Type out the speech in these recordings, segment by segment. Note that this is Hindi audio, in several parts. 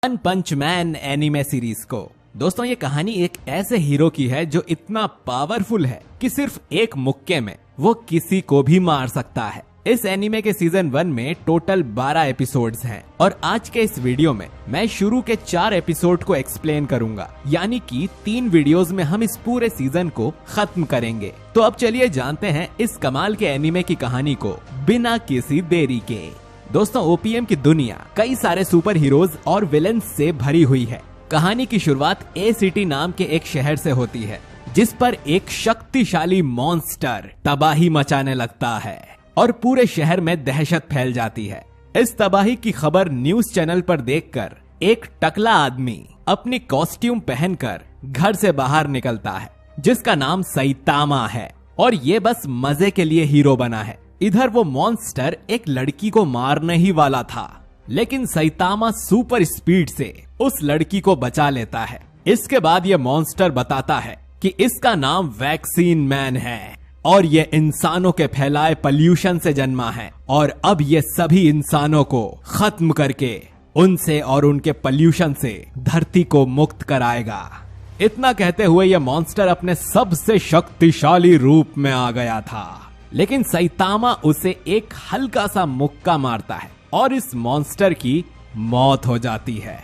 वन पंच मैन एनिमे सीरीज को। दोस्तों ये कहानी एक ऐसे हीरो की है जो इतना पावरफुल है कि सिर्फ एक मुक्के में वो किसी को भी मार सकता है। इस एनिमे के सीजन 1 में टोटल 12 एपिसोड्स हैं और आज के इस वीडियो में मैं शुरू के 4 एपिसोड को एक्सप्लेन करूंगा, यानी कि 3 वीडियोस में हम इस पूरे सीजन को खत्म करेंगे। तो अब चलिए जानते हैं इस कमाल के एनिमे की कहानी को बिना किसी देरी के। दोस्तों ओपीएम की दुनिया कई सारे सुपर हीरोज और विलेंस से भरी हुई है। कहानी की शुरुआत ए सिटी नाम के एक शहर से होती है जिस पर एक शक्तिशाली मॉन्स्टर तबाही मचाने लगता है और पूरे शहर में दहशत फैल जाती है। इस तबाही की खबर न्यूज चैनल पर देखकर एक टकला आदमी अपनी कॉस्ट्यूम पहनकर घर से बाहर निकलता है जिसका नाम सैतामा है और ये बस मजे के लिए हीरो बना है। इधर वो मॉन्स्टर एक लड़की को मारने ही वाला था, लेकिन सैतामा सुपर स्पीड से उस लड़की को बचा लेता है। इसके बाद ये मॉन्स्टर बताता है कि इसका नाम वैक्सीन मैन है और ये इंसानों के फैलाए पॉल्यूशन से जन्मा है और अब ये सभी इंसानों को खत्म करके उनसे और उनके पॉल्यूशन से धरती को मुक्त कराएगा। इतना कहते हुए ये मॉन्स्टर अपने सबसे शक्तिशाली रूप में आ गया था, लेकिन सैतामा उसे एक हल्का सा मुक्का मारता है और इस मॉन्स्टर की मौत हो जाती है।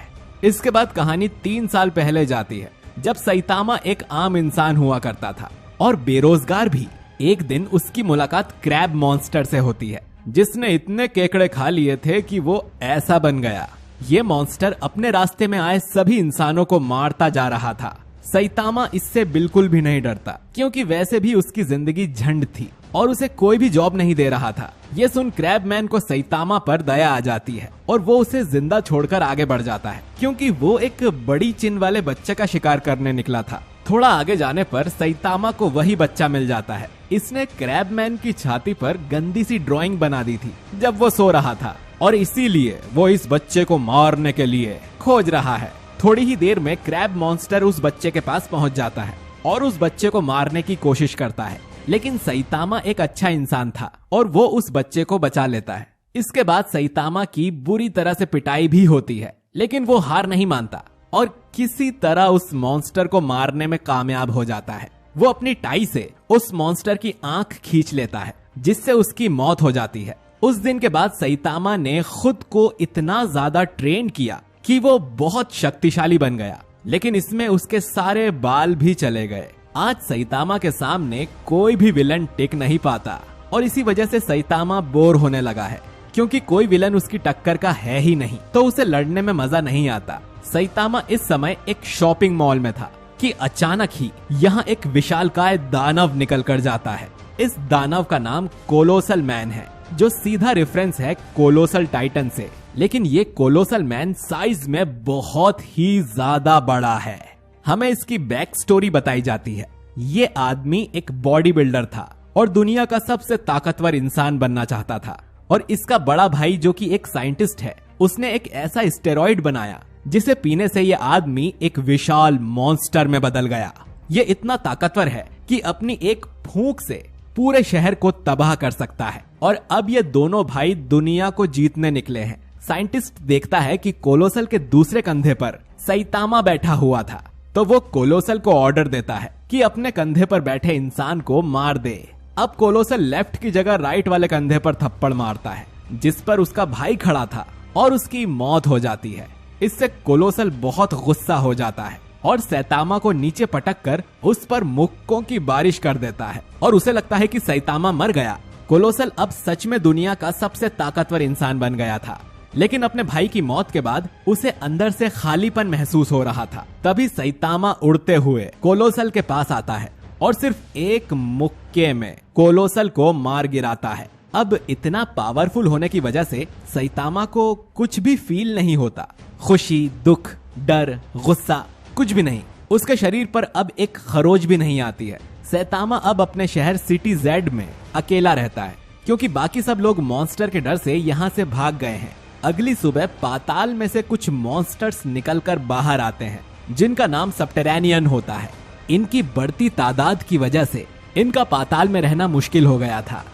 इसके बाद कहानी 3 साल पहले जाती है जब सैतामा एक आम इंसान हुआ करता था और बेरोजगार भी। एक दिन उसकी मुलाकात क्रैब मॉन्स्टर से होती है जिसने इतने केकड़े खा लिए थे कि वो ऐसा बन गया। ये मॉन्स्टर अपने रास्ते में आए सभी इंसानों को मारता जा रहा था। सैतामा इससे बिल्कुल भी नहीं डरता क्योंकि वैसे भी उसकी जिंदगी झंड थी और उसे कोई भी जॉब नहीं दे रहा था। ये सुन क्रैब मैन को सैतामा पर दया आ जाती है और वो उसे जिंदा छोड़कर आगे बढ़ जाता है क्योंकि वो एक बड़ी चिन वाले बच्चे का शिकार करने निकला था। थोड़ा आगे जाने पर सैतामा को वही बच्चा मिल जाता है। इसने क्रैब मैन की छाती पर गंदी सी ड्राइंग बना दी थी जब वो सो रहा था और इसीलिए वो इस बच्चे को मारने के लिए खोज रहा है। थोड़ी ही देर में क्रैब मॉन्स्टर उस बच्चे के पास पहुंच जाता है और उस बच्चे को मारने की कोशिश करता है, लेकिन सैतामा एक अच्छा इंसान था और वो उस बच्चे को बचा लेता है। इसके बाद सैतामा की बुरी तरह से पिटाई भी होती है, लेकिन वो हार नहीं मानता और किसी तरह उस मॉन्स्टर को मारने में कामयाब हो जाता है। वो अपनी टाई से उस मॉन्स्टर की आंख खींच लेता है जिससे उसकी मौत हो जाती है। उस दिन के बाद सैतामा ने खुद को इतना ज्यादा ट्रेन किया कि वो बहुत शक्तिशाली बन गया, लेकिन इसमें उसके सारे बाल भी चले गए। आज सैतामा के सामने कोई भी विलन टिक नहीं पाता और इसी वजह से सैतामा बोर होने लगा है क्योंकि कोई विलन उसकी टक्कर का है ही नहीं, तो उसे लड़ने में मजा नहीं आता। सैतामा इस समय एक शॉपिंग मॉल में था कि अचानक ही यहाँ एक विशालकाय दानव निकल कर जाता है। इस दानव का नाम कोलोसल मैन है जो सीधा रेफरेंस है कोलोसल टाइटन से, लेकिन ये कोलोसल मैन साइज में बहुत ही ज्यादा बड़ा है। हमें इसकी बैक स्टोरी बताई जाती है। ये आदमी एक बॉडी बिल्डर था और दुनिया का सबसे ताकतवर इंसान बनना चाहता था और इसका बड़ा भाई जो कि एक साइंटिस्ट है, उसने एक ऐसा स्टेरॉइड बनाया जिसे पीने से ये आदमी एक विशाल मॉन्स्टर में बदल गया। ये इतना ताकतवर है कि अपनी एक फूंक से पूरे शहर को तबाह कर सकता है और अब ये दोनों भाई दुनिया को जीतने निकले हैं। साइंटिस्ट देखता है कि कोलोसल के दूसरे कंधे पर सैतामा बैठा हुआ था, तो वो कोलोसल को ऑर्डर देता है कि अपने कंधे पर बैठे इंसान को मार दे। अब कोलोसल लेफ्ट की जगह राइट वाले कंधे पर थप्पड़ मारता है जिस पर उसका भाई खड़ा था और उसकी मौत हो जाती है। इससे कोलोसल बहुत गुस्सा हो जाता है और सैतामा को नीचे पटक कर उस पर मुक्कों की बारिश कर देता है और उसे लगता है कि सैतामा मर गया। कोलोसल अब सच में दुनिया का सबसे ताकतवर इंसान बन गया था, लेकिन अपने भाई की मौत के बाद उसे अंदर से खालीपन महसूस हो रहा था। तभी सैतामा उड़ते हुए कोलोसल के पास आता है और सिर्फ एक मुक्के में कोलोसल को मार गिराता है। अब इतना पावरफुल होने की वजह से सैतामा को कुछ भी फील नहीं होता, खुशी, दुख, डर, गुस्सा, कुछ भी नहीं। उसके शरीर पर अब एक खरोज भी नहीं आती है। सैतामा अब अपने शहर सिटी जेड में अकेला रहता है क्योंकि बाकी सब लोग मॉन्स्टर के डर से यहाँ से भाग गए हैं। अगली सुबह पाताल में से कुछ मॉन्स्टर्स निकलकर बाहर आते हैं जिनका नाम सबटेरेनियन होता है। इनकी बढ़ती तादाद की वजह से इनका पाताल में रहना मुश्किल हो गया था।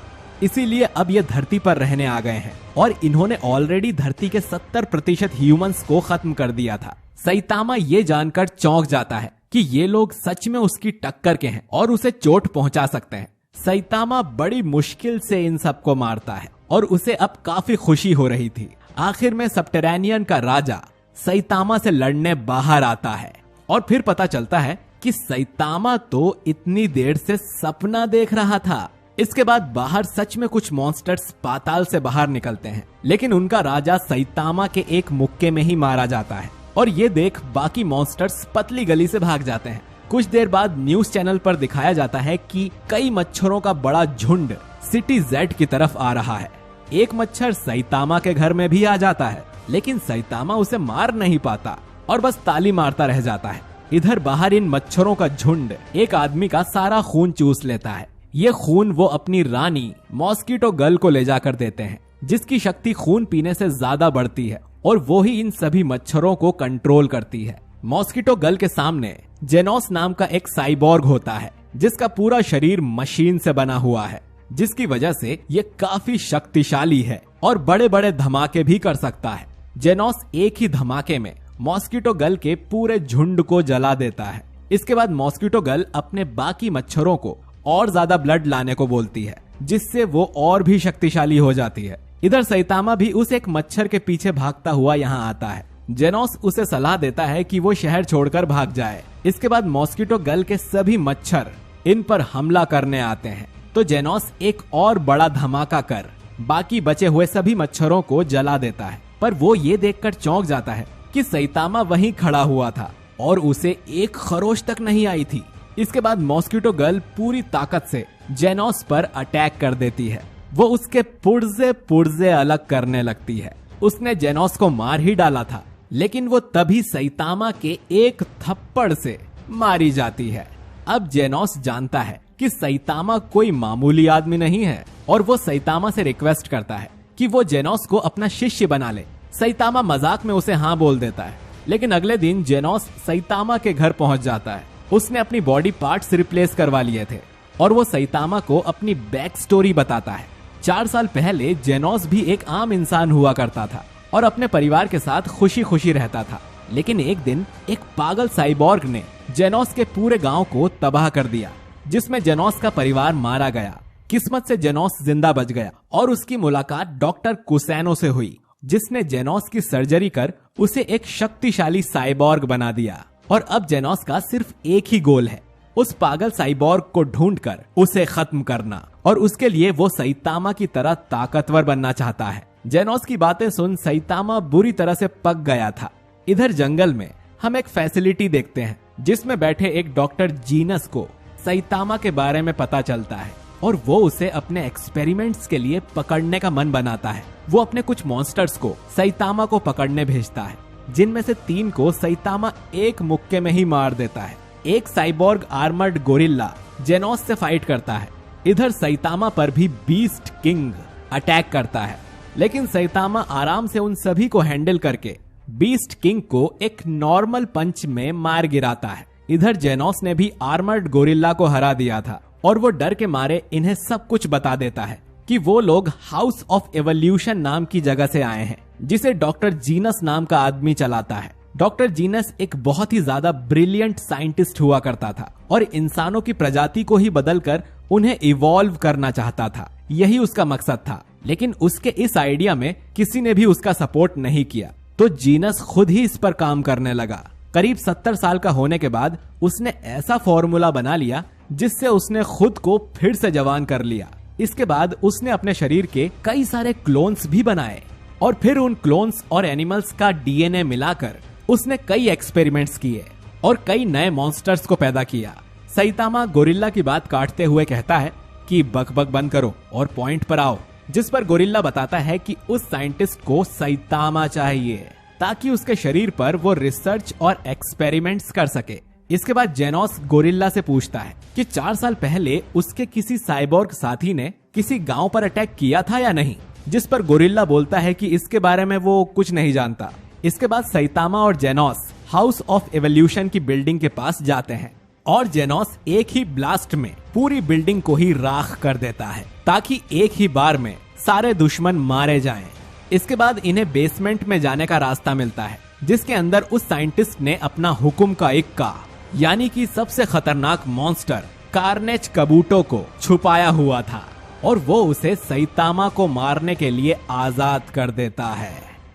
इसीलिए अब ये धरती पर रहने आ गए हैं और इन्होंने ऑलरेडी धरती के 70% ह्यूमंस को खत्म कर दिया था। सैतामा ये जानकर चौंक जाता है कि ये लोग सच में उसकी टक्कर के हैं और उसे चोट पहुंचा सकते हैं। सैतामा बड़ी मुश्किल से इन सबको मारता है और उसे अब काफी खुशी हो रही थी। आखिर में सबटेरानियन का राजा सैतामा से लड़ने बाहर आता है और फिर पता चलता है कि सैतामा तो इतनी देर से सपना देख रहा था। इसके बाद बाहर सच में कुछ मॉन्स्टर्स पाताल से बाहर निकलते हैं, लेकिन उनका राजा सैतामा के एक मुक्के में ही मारा जाता है और ये देख बाकी मॉन्स्टर्स पतली गली से भाग जाते हैं। कुछ देर बाद न्यूज चैनल पर दिखाया जाता है कि कई मच्छरों का बड़ा झुंड सिटी जेड की तरफ आ रहा है। एक मच्छर सैतामा के घर में भी आ जाता है, लेकिन सैतामा उसे मार नहीं पाता और बस ताली मारता रह जाता है। इधर बाहर इन मच्छरों का झुंड एक आदमी का सारा खून चूस लेता है। ये खून वो अपनी रानी मॉस्किटो गर्ल को ले जाकर देते हैं, जिसकी शक्ति खून पीने से ज्यादा बढ़ती है और वो ही इन सभी मच्छरों को कंट्रोल करती है। मॉस्किटो गर्ल के सामने जेनोस नाम का एक साइबॉर्ग होता है, जिसका पूरा शरीर मशीन से बना हुआ है, जिसकी वजह से ये काफी शक्तिशाली है और बड़े बड़े धमाके भी कर सकता है। जेनोस एक ही धमाके में मॉस्किटो गर्ल के पूरे झुंड को जला देता है। इसके बाद मॉस्किटो गर्ल अपने बाकी मच्छरों को और ज्यादा ब्लड लाने को बोलती है, जिससे वो और भी शक्तिशाली हो जाती है। इधर सैतामा भी उस एक मच्छर के पीछे भागता हुआ यहाँ आता है। जेनोस उसे सलाह देता है कि वो शहर छोड़कर भाग जाए। इसके बाद मॉस्किटो गर्ल के सभी मच्छर इन पर हमला करने आते हैं, तो जेनोस एक और बड़ा धमाका कर बाकी बचे हुए सभी मच्छरों को जला देता है। पर वो ये देखकर चौंक जाता है कि सैतामा वहीं खड़ा हुआ था और उसे एक खरोश तक नहीं आई थी। इसके बाद मॉस्किटो गर्ल पूरी ताकत से जेनोस पर अटैक कर देती है। वो उसके पुर्जे पुर्जे अलग करने लगती है। उसने जेनोस को मार ही डाला था, लेकिन वो तभी सैतामा के एक थप्पड़ से मारी जाती है। अब जेनोस जानता है कि सैतामा कोई मामूली आदमी नहीं है और वो सैतामा से रिक्वेस्ट करता है कि वो जेनोस को अपना शिष्य बना ले। सैतामा मजाक में उसे हाँ बोल देता है, लेकिन अगले दिन जेनोस सैतामा के घर पहुंच जाता है। उसने अपनी बॉडी पार्ट्स रिप्लेस करवा लिए थे और वो सैतामा को अपनी बैक स्टोरी बताता है। 4 साल पहले जेनोस भी एक आम इंसान हुआ करता था और अपने परिवार के साथ खुशी खुशी रहता था, लेकिन एक दिन एक पागल साइबॉर्ग ने जेनोस के पूरे गांव को तबाह कर दिया, जिसमें जेनोस का परिवार मारा गया। किस्मत से जेनोस जिंदा बच गया और उसकी मुलाकात डॉक्टर कुसैनो से हुई, जिसने जेनोस की सर्जरी कर उसे एक शक्तिशाली साइबॉर्ग बना दिया। और अब जेनोस का सिर्फ एक ही गोल है, उस पागल साइबॉर्ग को ढूंढकर उसे खत्म करना, और उसके लिए वो सैतामा की तरह ताकतवर बनना चाहता है। जेनोस की बातें सुन सैतामा बुरी तरह से पक गया था। इधर जंगल में हम एक फैसिलिटी देखते हैं, जिसमें बैठे एक डॉक्टर जीनस को सैतामा के बारे में पता चलता है और वो उसे अपने एक्सपेरिमेंट्स के लिए पकड़ने का मन बनाता है। वो अपने कुछ मॉन्स्टर्स को सैतामा को पकड़ने भेजता है, जिनमें से 3 को सैतामा एक मुक्के में ही मार देता है। एक साइबॉर्ग आर्मर्ड गोरिल्ला जेनोस से फाइट करता है। इधर सैतामा पर भी बीस्ट किंग अटैक करता है, लेकिन सैतामा आराम से उन सभी को हैंडल करके बीस्ट किंग को एक नॉर्मल पंच में मार गिराता है। इधर जेनोस ने भी आर्मर्ड गोरिल्ला को हरा दिया था और वो डर के मारे इन्हें सब कुछ बता देता है कि वो लोग हाउस ऑफ एवोल्यूशन नाम की जगह से आए हैं, जिसे डॉक्टर जीनस नाम का आदमी चलाता है। डॉक्टर जीनस एक बहुत ही ज्यादा ब्रिलियंट साइंटिस्ट हुआ करता था और इंसानों की प्रजाति को ही बदलकर उन्हें इवॉल्व करना चाहता था। यही उसका मकसद था, लेकिन उसके इस आइडिया में किसी ने भी उसका सपोर्ट नहीं किया, तो जीनस खुद ही इस पर काम करने लगा। करीब 70 साल का होने के बाद उसने ऐसा फॉर्मूला बना लिया जिससे उसने खुद को फिर से जवान कर लिया। इसके बाद उसने अपने शरीर के कई सारे क्लोन्स भी बनाए और फिर उन क्लोन्स और एनिमल्स का डीएनए मिलाकर उसने कई एक्सपेरिमेंट्स किए और कई नए मॉन्स्टर्स को पैदा किया। सैतामा गोरिल्ला की बात काटते हुए कहता है कि बकबक बंद करो और पॉइंट पर आओ, जिस पर गोरिल्ला बताता है कि उस साइंटिस्ट को सैतामा चाहिए ताकि उसके शरीर पर वो रिसर्च और एक्सपेरिमेंट्स कर सके। इसके बाद जेनोस गोरिल्ला से पूछता है कि 4 साल पहले उसके किसी साइबॉर्ग साथी ने किसी गांव पर अटैक किया था या नहीं, जिस पर गोरिल्ला बोलता है कि इसके बारे में वो कुछ नहीं जानता। इसके बाद सैतामा और जेनोस हाउस ऑफ एवोल्यूशन की बिल्डिंग के पास जाते हैं और जेनोस एक ही ब्लास्ट में पूरी बिल्डिंग को ही राख कर देता है ताकि एक ही बार में सारे दुश्मन मारे जाएं। इसके बाद इन्हें बेसमेंट में जाने का रास्ता मिलता है जिसके अंदर उस साइंटिस्ट ने अपना हुक्म का इक्का यानी कि सबसे खतरनाक मॉन्स्टर कार्नेज कबूटो को छुपाया हुआ था और वो उसे सैतामा को मारने के लिए आजाद कर देता है।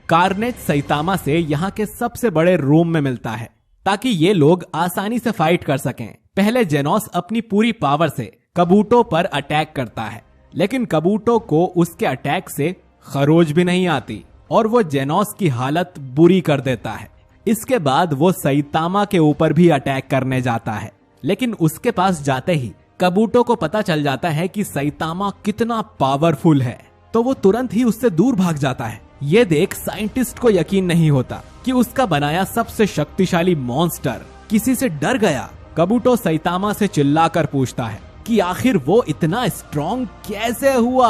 कार्नेज सैतामा से यहाँ के सबसे बड़े रूम में मिलता है ताकि ये लोग आसानी से फाइट कर सकें। पहले जेनोस अपनी पूरी पावर से कबूटो पर अटैक करता है लेकिन कबूटो को उसके अटैक से खरोच भी नहीं आती और वो जेनोस की हालत बुरी कर देता है। इसके बाद वो सैतामा के ऊपर भी अटैक करने जाता है लेकिन उसके पास जाते ही कबूटो को पता चल जाता है कि सैतामा कितना पावरफुल है तो वो तुरंत ही उससे दूर भाग जाता है। ये देख साइंटिस्ट को यकीन नहीं होता कि उसका बनाया सबसे शक्तिशाली मॉन्स्टर किसी से डर गया। कबूटो सैतामा से चिल्लाकर पूछता है कि आखिर वो इतना स्ट्रॉन्ग कैसे हुआ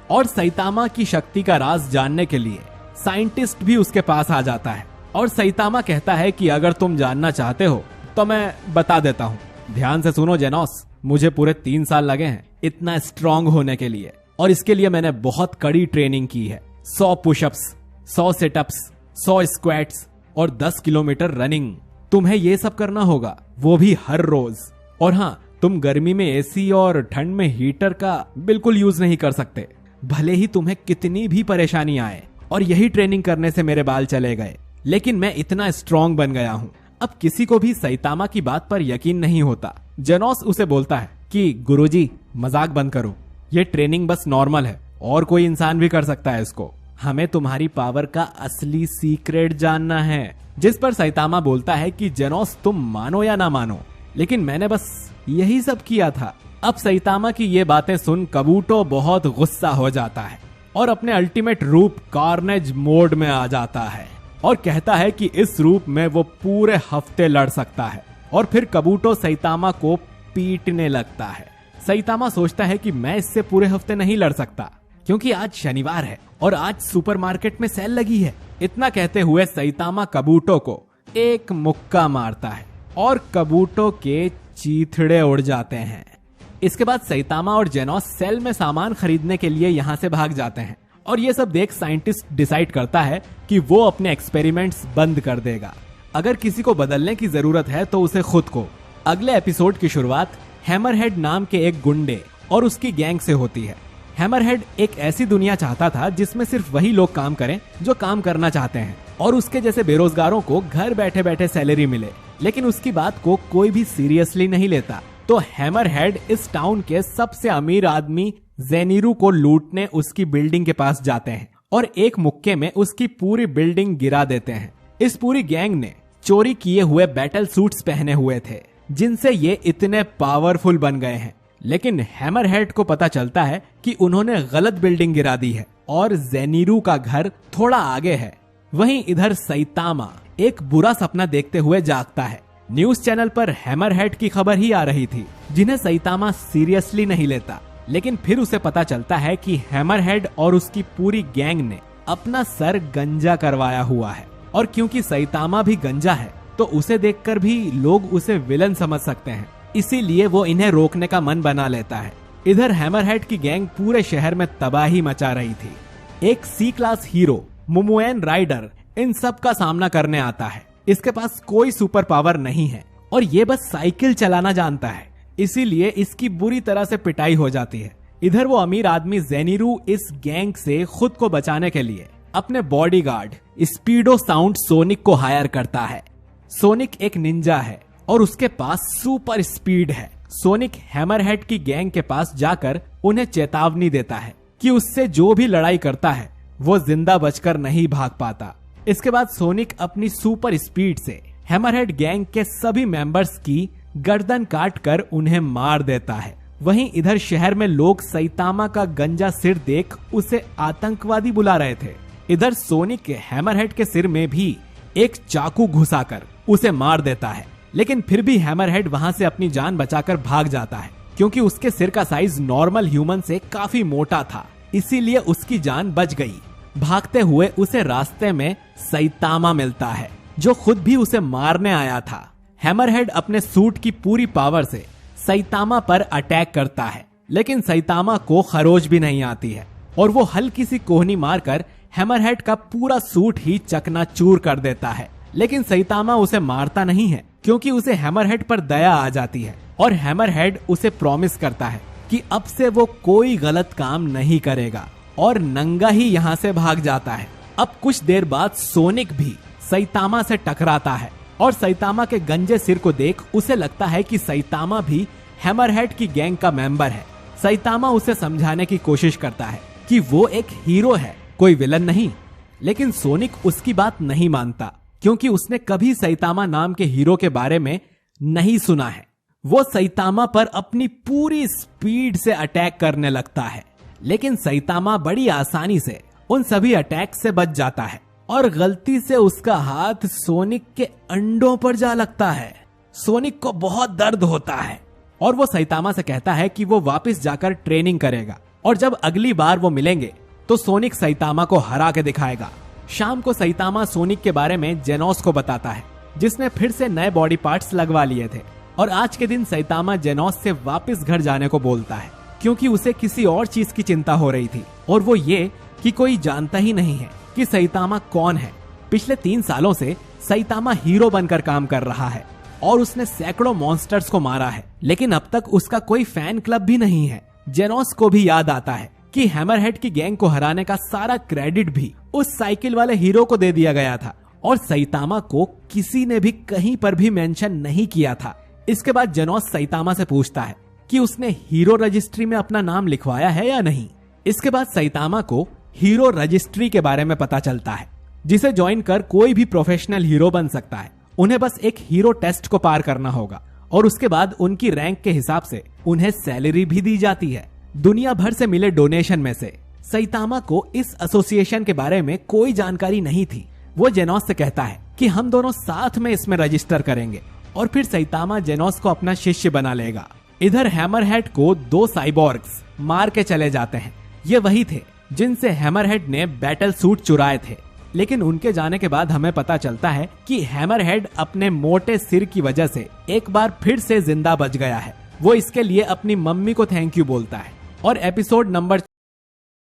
और सैतामा की शक्ति का राज जानने के लिए साइंटिस्ट भी उसके पास आ जाता है और सैतामा कहता है कि अगर तुम जानना चाहते हो तो मैं बता देता हूँ। ध्यान से सुनो जेनोस, मुझे पूरे 3 साल लगे हैं इतना स्ट्रॉन्ग होने के लिए और इसके लिए मैंने बहुत कड़ी ट्रेनिंग की है। 100 पुशअप्स, 100 सिटअप्स, 100 स्क्वाट्स और 10 किलोमीटर रनिंग। तुम्हें ये सब करना होगा, वो भी हर रोज। और हाँ, तुम गर्मी में एसी और ठंड में हीटर का बिल्कुल यूज नहीं कर सकते भले ही तुम्हें कितनी भी परेशानी आए। और यही ट्रेनिंग करने से मेरे बाल चले गए लेकिन मैं इतना स्ट्रॉन्ग बन गया हूँ। अब किसी को भी सैतामा की बात पर यकीन नहीं होता। जेनोस उसे बोलता है कि गुरुजी मजाक बंद करो, ये ट्रेनिंग बस नॉर्मल है और कोई इंसान भी कर सकता है इसको। हमें तुम्हारी पावर का असली सीक्रेट जानना है। जिस पर सैतामा बोलता है कि जेनोस तुम मानो या ना मानो लेकिन मैंने बस यही सब किया था। अब सैतामा की ये बातें सुन कबूटो बहुत गुस्सा हो जाता है और अपने अल्टीमेट रूप कार्नेज मोड में आ जाता है और कहता है कि इस रूप में वो पूरे हफ्ते लड़ सकता है। और फिर कबूटो सैतामा को पीटने लगता है। सैतामा सोचता है कि मैं इससे पूरे हफ्ते नहीं लड़ सकता क्योंकि आज शनिवार है और आज सुपरमार्केट में सेल लगी है। इतना कहते हुए सैतामा कबूटो को एक मुक्का मारता है और कबूटो के चीथड़े उड़ जाते हैं। इसके बाद सैतामा और जेनोस सेल में सामान खरीदने के लिए यहाँ से भाग जाते हैं और ये सब देख साइंटिस्ट डिसाइड करता है कि वो अपने एक्सपेरिमेंट्स बंद कर देगा। अगर किसी को बदलने की जरूरत है तो उसे खुद को। अगले एपिसोड की शुरुआत हैमरहेड नाम के एक गुंडे और उसकी गैंग से होती है। हैमरहेड एक ऐसी दुनिया चाहता था जिसमें सिर्फ वही लोग काम करें जो काम करना चाहते हैं और उसके जैसे बेरोजगारों को घर बैठे बैठे सैलरी मिले, लेकिन उसकी बात को कोई भी सीरियसली नहीं लेता। तो हैमरहेड इस टाउन के सबसे अमीर आदमी जेनिरू को लूटने उसकी बिल्डिंग के पास जाते हैं और एक मुक्के में उसकी पूरी बिल्डिंग गिरा देते हैं। इस पूरी गैंग ने चोरी किए हुए बैटल सूट्स पहने हुए थे जिनसे ये इतने पावरफुल बन गए हैं, लेकिन हैमरहेड को पता चलता है कि उन्होंने गलत बिल्डिंग गिरा दी है और जेनिरू का घर थोड़ा आगे है। वहीं इधर सैतामा एक बुरा सपना देखते हुए जागता है। न्यूज चैनल पर हैमरहेड की खबर ही आ रही थी जिन्हें सैतामा सीरियसली नहीं लेता, लेकिन फिर उसे पता चलता है कि हैमरहेड और उसकी पूरी गैंग ने अपना सर गंजा करवाया हुआ है और क्योंकि सैतामा भी गंजा है तो उसे देखकर भी लोग उसे विलन समझ सकते हैं, इसीलिए वो इन्हें रोकने का मन बना लेता है। इधर हैमरहेड की गैंग पूरे शहर में तबाही मचा रही थी। एक सी क्लास हीरो मुमुएन राइडर इन सब का सामना करने आता है। इसके पास कोई सुपर पावर नहीं है और ये बस साइकिल चलाना जानता है, इसीलिए इसकी बुरी तरह से पिटाई हो जाती है। इधर वो अमीर आदमी जेनिरू इस गैंग से खुद को बचाने के लिए अपने बॉडीगार्ड स्पीडो साउंड सोनिक को हायर करता है। सोनिक एक निंजा है और उसके पास सुपर स्पीड है। सोनिक हैमरहेड की गैंग के पास जाकर उन्हें चेतावनी देता है कि उससे जो भी लड़ाई करता है वो जिंदा बचकर नहीं भाग पाता। इसके बाद सोनिक अपनी सुपर स्पीड से हैमरहेड गैंग के सभी मेंबर्स की गर्दन काटकर उन्हें मार देता है। वहीं इधर शहर में लोग सैतामा का गंजा सिर देख उसे आतंकवादी बुला रहे थे। इधर सोनिक हैमरहेड के सिर में भी एक चाकू घुसाकर उसे मार देता है, लेकिन फिर भी हैमरहेड वहां से अपनी जान बचाकर भाग जाता है क्योंकि उसके सिर का साइज नॉर्मल ह्यूमन से काफी मोटा था, इसीलिए उसकी जान बच गई। भागते हुए उसे रास्ते में सैतामा मिलता है जो खुद भी उसे मारने आया था। हैमरहेड अपने सूट की पूरी पावर से सैतामा पर अटैक करता है, लेकिन सैतामा को खरोच भी नहीं आती है और वो हल्की सी कोहनी मारकर हैमरहेड का पूरा सूट ही चकनाचूर कर देता है। लेकिन सैतामा उसे मारता नहीं है क्योंकि उसे हैमरहेड पर दया आ जाती है और हैमरहेड उसे प्रॉमिस करता है कि अब से वो कोई गलत काम नहीं करेगा और नंगा ही यहाँ से भाग जाता है। अब कुछ देर बाद सोनिक भी सैतामा से टकराता है और सैतामा के गंजे सिर को देख उसे लगता है कि सैतामा भी हैमरहेड की गैंग का मेंबर है। सैतामा उसे समझाने की कोशिश करता है कि वो एक हीरो है, कोई विलन नहीं। लेकिन सोनिक उसकी बात नहीं मानता क्योंकि उसने कभी सैतामा नाम के हीरो के बारे में नहीं सुना है। वो सैतामा पर अपनी पूरी स्पीड से अटैक करने लगता है, लेकिन सैतामा बड़ी आसानी से उन सभी अटैक से बच जाता है और गलती से उसका हाथ सोनिक के अंडों पर जा लगता है। सोनिक को बहुत दर्द होता है और वो सैतामा से कहता है कि वो वापस जाकर ट्रेनिंग करेगा और जब अगली बार वो मिलेंगे तो सोनिक सैतामा को हरा के दिखाएगा। शाम को सैतामा सोनिक के बारे में जेनोस को बताता है, जिसने फिर से नए बॉडी पार्ट्स लगवा लिए थे। और आज के दिन सैतामा जेनोस से वापस घर जाने को बोलता है क्योंकि उसे किसी और चीज की चिंता हो रही थी, और वो ये कि कोई जानता ही नहीं है कि सैतामा कौन है। पिछले 3 सालों से सैतामा हीरो बनकर काम कर रहा है और उसने सैकड़ों मॉन्स्टर्स को मारा है, लेकिन अब तक उसका कोई फैन क्लब भी नहीं है। जेनोस को भी याद आता है कि हैमरहेड की गैंग को हराने का सारा क्रेडिट भी उस साइकिल वाले हीरो को दे दिया गया था और सैतामा को किसी ने भी कहीं पर भी मेंशन नहीं किया था। इसके बाद जेनोस सैतामा से पूछता है कि उसने हीरो रजिस्ट्री में अपना नाम लिखवाया है या नहीं। इसके बाद सैतामा को हीरो रजिस्ट्री के बारे में पता चलता है, जिसे ज्वाइन कर कोई भी प्रोफेशनल हीरो बन सकता है। उन्हें बस एक हीरो टेस्ट को पार करना होगा और उसके बाद उनकी रैंक के हिसाब से उन्हें सैलरी भी दी जाती है। दुनिया भर से मिले डोनेशन में से सैतामा को इस एसोसिएशन के बारे में कोई जानकारी नहीं थी। वो जेनोस से कहता है कि हम दोनों साथ में इसमें रजिस्टर करेंगे और फिर सैतामा जेनोस को अपना शिष्य बना लेगा। इधर हैमरहेड को 2 साइबॉर्ग्स मार के चले जाते हैं। ये वही थे जिनसे हैमरहेड ने बैटल सूट चुराए थे, लेकिन उनके जाने के बाद हमें पता चलता है कि हैमरहेड अपने मोटे सिर की वजह से एक बार फिर से जिंदा बच गया है। वो इसके लिए अपनी मम्मी को थैंक यू बोलता है और एपिसोड नंबर